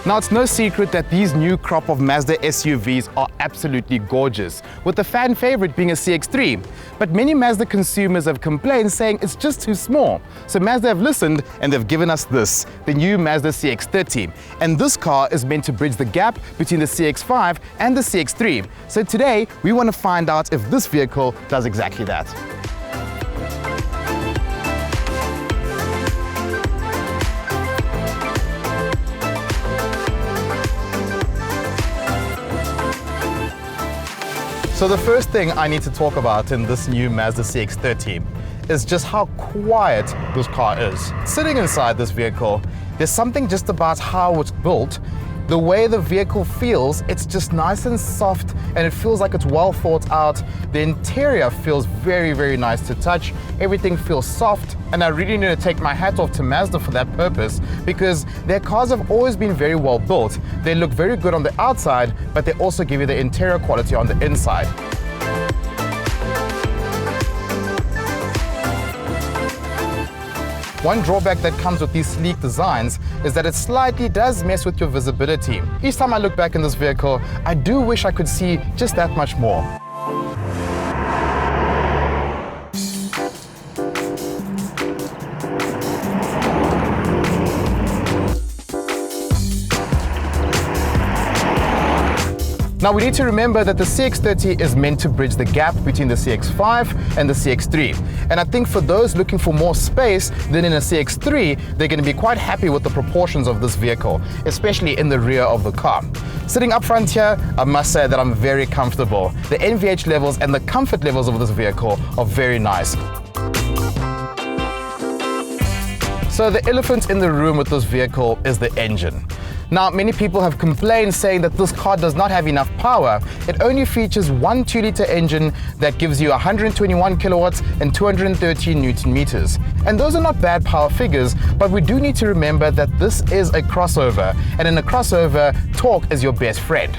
Now, it's no secret that these new crop of Mazda SUVs are absolutely gorgeous, with the fan favorite being a CX-3. But many Mazda consumers have complained, saying it's just too small. So Mazda have listened and they've given us this, the new Mazda CX-30. And this car is meant to bridge the gap between the CX-5 and the CX-3. So today, we want to find out if this vehicle does exactly that. So the first thing I need to talk about in this new Mazda CX-30 is just how quiet this car is. Sitting inside this vehicle, there's something just about how it's built. The way the vehicle feels, it's just nice and soft, and it feels like it's well thought out. The interior feels very, very nice to touch. Everything feels soft, and I really need to take my hat off to Mazda for that purpose, because their cars have always been very well built. They look very good on the outside, but they also give you the interior quality on the inside. One drawback that comes with these sleek designs is that it slightly does mess with your visibility. Each time I look back in this vehicle, I do wish I could see just that much more. Now, we need to remember that the CX-30 is meant to bridge the gap between the CX-5 and the CX-3. And I think for those looking for more space than in a CX-3, they're going to be quite happy with the proportions of this vehicle, especially in the rear of the car. Sitting up front here, I must say that I'm very comfortable. The NVH levels and the comfort levels of this vehicle are very nice. So the elephant in the room with this vehicle is the engine. Now, many people have complained, saying that this car does not have enough power. It only features one 2-liter engine that gives you 121 kilowatts and 213 Newton meters. And those are not bad power figures, but we do need to remember that this is a crossover, and in a crossover, torque is your best friend.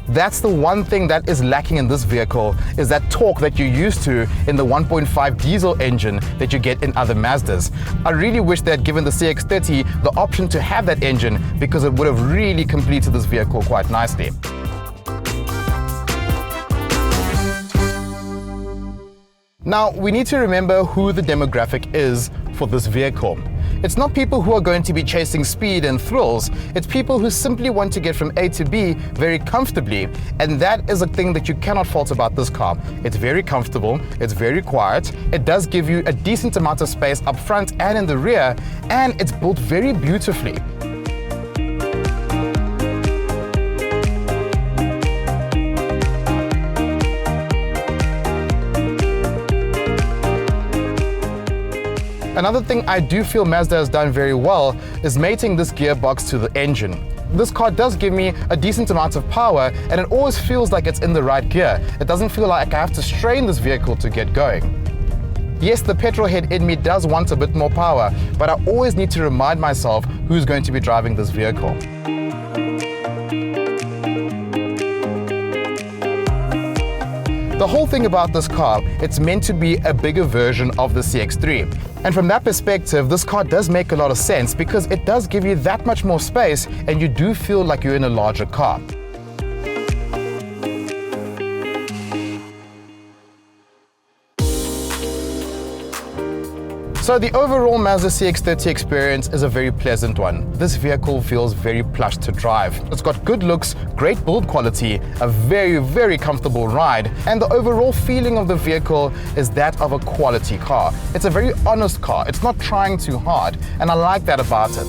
That's the one thing that is lacking in this vehicle, is that torque that you're used to in the 1.5 diesel engine that you get in other Mazdas. I really wish they had given the CX-30 the option to have that engine, because it would have really completed this vehicle quite nicely. Now, we need to remember who the demographic is for this vehicle. It's not people who are going to be chasing speed and thrills. It's people who simply want to get from A to B very comfortably. And that is a thing that you cannot fault about this car. It's very comfortable, it's very quiet, it does give you a decent amount of space up front and in the rear, and it's built very beautifully. Another thing I do feel Mazda has done very well is mating this gearbox to the engine. This car does give me a decent amount of power, and it always feels like it's in the right gear. It doesn't feel like I have to strain this vehicle to get going. Yes, the petrol head in me does want a bit more power, but I always need to remind myself who's going to be driving this vehicle. The whole thing about this car, it's meant to be a bigger version of the CX-3. And from that perspective, this car does make a lot of sense, because it does give you that much more space, and you do feel like you're in a larger car. So the overall Mazda CX-30 experience is a very pleasant one. This vehicle feels very plush to drive. It's got good looks, great build quality, a very, very comfortable ride, and the overall feeling of the vehicle is that of a quality car. It's a very honest car. It's not trying too hard, and I like that about it.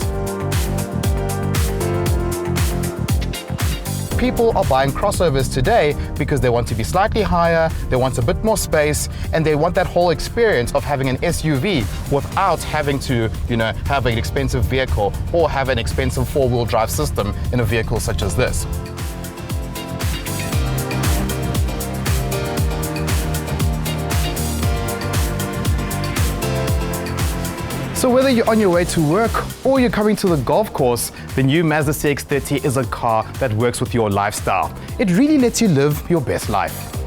People are buying crossovers today because they want to be slightly higher, they want a bit more space, and they want that whole experience of having an SUV without having to, have an expensive vehicle or have an expensive four-wheel drive system in a vehicle such as this. So whether you're on your way to work or you're coming to the golf course, the new Mazda CX-30 is a car that works with your lifestyle. It really lets you live your best life.